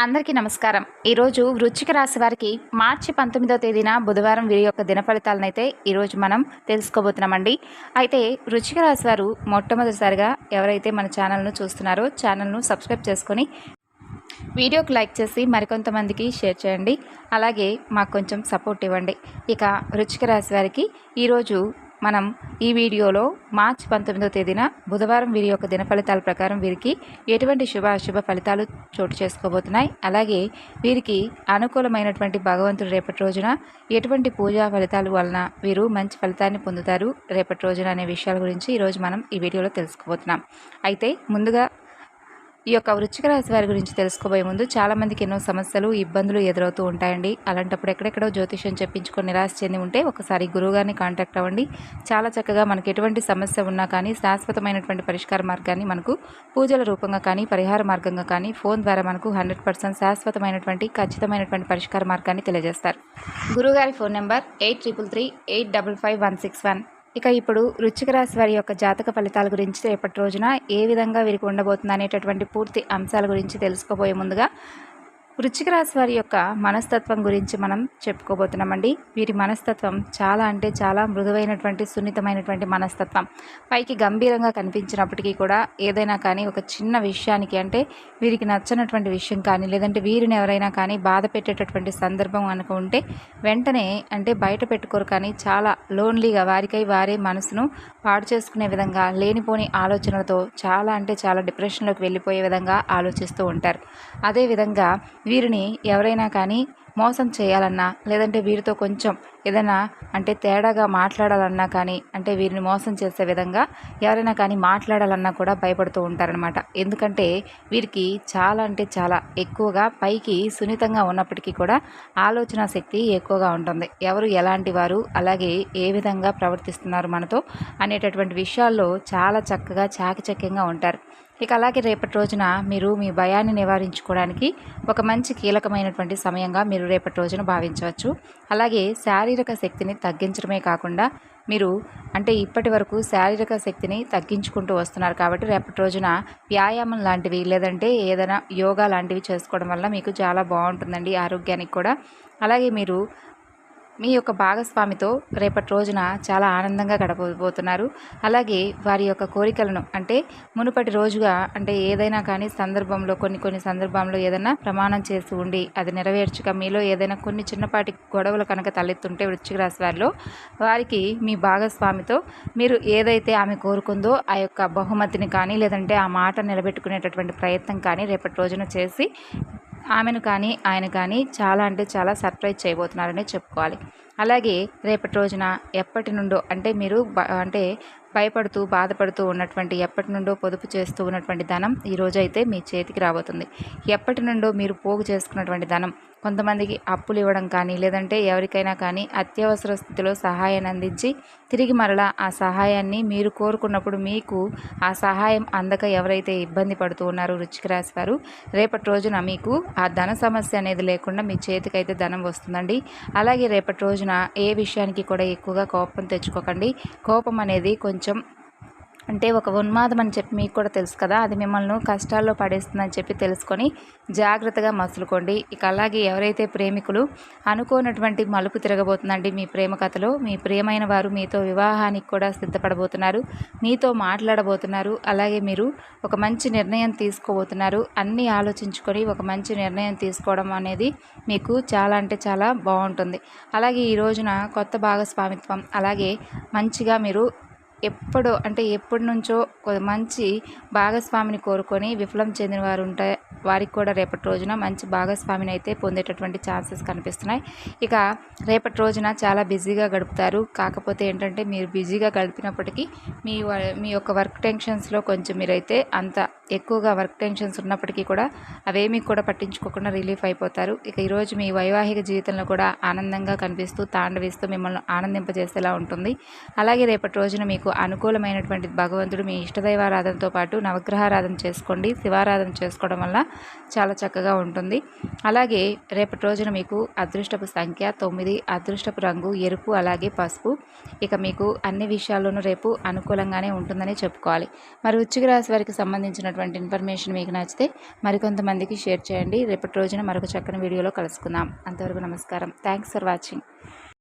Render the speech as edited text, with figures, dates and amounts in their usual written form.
అందరికీ నమస్కారం. ఈరోజు వృశ్చిక రాశి వారికి మార్చి 19వ తేదీన బుధవారం వీరి యొక్క దిన ఫలితాలనైతే ఈరోజు మనం తెలుసుకోబోతున్నామండి. అయితే వృశ్చిక రాశి వారు మొట్టమొదటిసారిగా ఎవరైతే మన ఛానల్ను చూస్తున్నారో ఛానల్ను సబ్స్క్రైబ్ చేసుకొని వీడియోకి లైక్ చేసి మరికొంతమందికి షేర్ చేయండి. అలాగే మాకు కొంచెం సపోర్ట్ ఇవ్వండి. ఇక వృశ్చిక రాశి వారికి ఈరోజు మనం ఈ వీడియోలో మార్చి 19వ తేదీన బుధవారం వీరి యొక్క దిన ఫలితాల ప్రకారం వీరికి ఎటువంటి అశుభ ఫలితాలు చోటు చేసుకోబోతున్నాయి, అలాగే వీరికి అనుకూలమైనటువంటి భగవంతుడు రేపటి రోజున ఎటువంటి పూజా ఫలితాల వలన వీరు మంచి ఫలితాన్ని పొందుతారు రేపటి రోజున అనే విషయాల గురించి ఈరోజు మనం ఈ వీడియోలో తెలుసుకోబోతున్నాం. అయితే ముందుగా ఈ యొక్క వృశ్చిక రాశి వారి గురించి తెలుసుకోబోయే ముందు చాలామందికి ఎన్నో సమస్యలు ఇబ్బందులు ఎదురవుతూ ఉంటాయండి. అలాంటప్పుడు ఎక్కడెక్కడో జ్యోతిష్యం చెప్పించుకొని నిరాశ చెంది ఉంటే ఒకసారి గురువుగారిని కాంటాక్ట్ అవ్వండి. చాలా చక్కగా మనకి ఎటువంటి సమస్య ఉన్నా కానీ శాశ్వతమైనటువంటి పరిష్కార మార్గాన్ని మనకు పూజల రూపంగా కానీ పరిహార మార్గంగా కానీ ఫోన్ ద్వారా మనకు 100% శాశ్వతమైనటువంటి ఖచ్చితమైనటువంటి పరిష్కార మార్గాన్ని తెలియజేస్తారు. గురువుగారి ఫోన్ నెంబర్ 8338555161. ఇక ఇప్పుడు వృశ్చిక రాశి వారి యొక్క జాతక ఫలితాల గురించి రేపటి రోజున ఏ విధంగా వీరికి ఉండబోతుంది అనేటటువంటి పూర్తి అంశాల గురించి తెలుసుకోబోయే ముందుగా వృశ్చిక రాశి వారి యొక్క మనస్తత్వం గురించి మనం చెప్పుకోబోతున్నామండి. వీరి మనస్తత్వం చాలా అంటే చాలా మృదువైనటువంటి సున్నితమైనటువంటి మనస్తత్వం. పైకి గంభీరంగా కనిపించినప్పటికీ కూడా ఏదైనా కానీ ఒక చిన్న విషయానికి అంటే వీరికి నచ్చనటువంటి విషయం కానీ లేదంటే వీరిని ఎవరైనా కానీ బాధ పెట్టేటటువంటి సందర్భం కనుక ఉంటే వెంటనే అంటే బయట పెట్టుకోరు, కానీ చాలా లోన్లీగా వారికై వారే మనసును పాడు చేసుకునే విధంగా లేనిపోని ఆలోచనలతో చాలా అంటే చాలా డిప్రెషన్లోకి వెళ్ళిపోయే విధంగా ఆలోచిస్తూ ఉంటారు. అదేవిధంగా వీరిని ఎవరైనా కానీ మోసం చేయాలన్నా లేదంటే వీరితో కొంచెం ఏదైనా అంటే తేడాగా మాట్లాడాలన్నా కానీ అంటే వీరిని మోసం చేసే విధంగా ఎవరైనా కానీ మాట్లాడాలన్నా కూడా భయపడుతూ ఉంటారనమాట. ఎందుకంటే వీరికి చాలా అంటే చాలా ఎక్కువగా పైకి సున్నితంగా ఉన్నప్పటికీ కూడా ఆలోచన శక్తి ఎక్కువగా ఉంటుంది. ఎవరు ఎలాంటి వారు, అలాగే ఏ విధంగా ప్రవర్తిస్తున్నారు మనతో అనేటటువంటి విషయాల్లో చాలా చక్కగా చాకచక్యంగా ఉంటారు. ఇక అలాగే రేపటి రోజున మీరు మీ భయాన్ని నివారించుకోవడానికి ఒక మంచి కీలకమైనటువంటి సమయంగా మీరు రేపటి రోజున భావించవచ్చు. అలాగే శారీరక శక్తిని తగ్గించడమే కాకుండా మీరు అంటే ఇప్పటి వరకు శారీరక శక్తిని తగ్గించుకుంటూ వస్తున్నారు కాబట్టి రేపటి రోజున వ్యాయామం లాంటివి లేదంటే ఏదైనా యోగా లాంటివి చేసుకోవడం వల్ల మీకు చాలా బాగుంటుందండి ఆరోగ్యానికి కూడా. అలాగే మీరు మీ యొక్క భాగస్వామితో రేపటి రోజున చాలా ఆనందంగా గడపబోతున్నారు. అలాగే వారి యొక్క కోరికలను అంటే మునుపటి రోజుగా అంటే ఏదైనా కానీ సందర్భంలో కొన్ని సందర్భంలో ఏదైనా ప్రమాణం చేసి ఉండి అది నెరవేర్చక మీలో ఏదైనా కొన్ని చిన్నపాటి గొడవలు కనుక తలెత్తుంటే వృశ్చిక రాశి వారికి మీ భాగస్వామితో మీరు ఏదైతే ఆమె కోరుకుందో ఆ యొక్క బహుమతిని కానీ లేదంటే ఆ మాట నిలబెట్టుకునేటటువంటి ప్రయత్నం కానీ రేపటి రోజున చేసి ఆమెను కానీ ఆయన కానీ చాలా అంటే చాలా సర్ప్రైజ్ చేయబోతున్నారని చెప్పుకోవాలి. అలాగే రేపటి రోజున ఎప్పటి నుండో అంటే మీరు అంటే భయపడుతూ బాధపడుతూ ఉన్నటువంటి ఎప్పటి నుండో పొదుపు చేస్తూ ఉన్నటువంటి ధనం ఈరోజైతే మీ చేతికి రాబోతుంది. ఎప్పటి నుండో మీరు పోగు చేసుకున్నటువంటి ధనం కొంతమందికి అప్పులు ఇవ్వడం కానీ లేదంటే ఎవరికైనా కానీ అత్యవసర స్థితిలో సహాయాన్ని అందించి తిరిగి మరలా ఆ సహాయాన్ని మీరు కోరుకున్నప్పుడు మీకు ఆ సహాయం అందక ఎవరైతే ఇబ్బంది పడుతూ ఉన్నారో వృశ్చిక రాశి వారు రేపటి రోజున మీకు ఆ ధన సమస్య అనేది లేకుండా మీ చేతికైతే ధనం వస్తుందండి. అలాగే రేపటి రోజున ఏ విషయానికి కూడా ఎక్కువగా కోపం తెచ్చుకోకండి. కోపం అనేది కొంచెం అంటే ఒక ఉన్మాదం అని చెప్పి మీకు కూడా తెలుసు కదా, అది మిమ్మల్ని కష్టాల్లో పడేస్తుందని చెప్పి తెలుసుకొని జాగ్రత్తగా మసులుకోండి. ఇక అలాగే ఎవరైతే ప్రేమికులు అనుకోనటువంటి మలుపు తిరగబోతుందండి మీ ప్రేమ కథలో, మీ ప్రియమైన వారు మీతో వివాహానికి కూడా సిద్ధపడబోతున్నారు, మీతో మాట్లాడబోతున్నారు. అలాగే మీరు ఒక మంచి నిర్ణయం తీసుకోబోతున్నారు. అన్నీ ఆలోచించుకొని ఒక మంచి నిర్ణయం తీసుకోవడం అనేది మీకు చాలా అంటే చాలా బాగుంటుంది. అలాగే ఈ రోజున కొత్త భాగస్వామిత్వం అలాగే మంచిగా మీరు ఎప్పటి నుంచో మంచి భాగస్వామిని కోరుకొని విఫలం చెందిన వారు ఉంటే వారికి కూడా రేపటి రోజున మంచి భాగస్వామిని అయితే పొందేటటువంటి ఛాన్సెస్ కనిపిస్తున్నాయి. ఇక రేపటి రోజున చాలా బిజీగా గడుపుతారు. కాకపోతే ఏంటంటే మీరు బిజీగా గడిపినప్పటికీ మీ యొక్క వర్క్ టెన్షన్స్లో కొంచెం మీరైతే అంత ఎక్కువగా వర్క్ టెన్షన్స్ ఉన్నప్పటికీ కూడా అవేమీ కూడా పట్టించుకోకుండా రిలీఫ్ అయిపోతారు. ఇక ఈరోజు మీ వైవాహిక జీవితంలో కూడా ఆనందంగా కనిపిస్తూ తాండవిస్తూ మిమ్మల్ని ఆనందింపజేసేలా ఉంటుంది. అలాగే రేపటి రోజున మీకు మీకు అనుకూలమైనటువంటి భగవంతుడు మీ ఇష్టదైవారాధనతో పాటు నవగ్రహారాధన చేసుకోండి. శివారాధన చేసుకోవడం వల్ల చాలా చక్కగా ఉంటుంది. అలాగే రేపటి రోజున మీకు అదృష్టపు సంఖ్య 9, అదృష్టపు రంగు ఎరుపు అలాగే పసుపు. ఇక మీకు అన్ని విషయాల్లోనూ రేపు అనుకూలంగానే ఉంటుందని చెప్పుకోవాలి. మరి వృశ్చిక రాశి వారికి సంబంధించినటువంటి ఇన్ఫర్మేషన్ మీకు నచ్చితే మరికొంతమందికి షేర్ చేయండి. రేపటి రోజున మరొక చక్కని వీడియోలో కలుసుకుందాం. అంతవరకు నమస్కారం. Thanks for watching.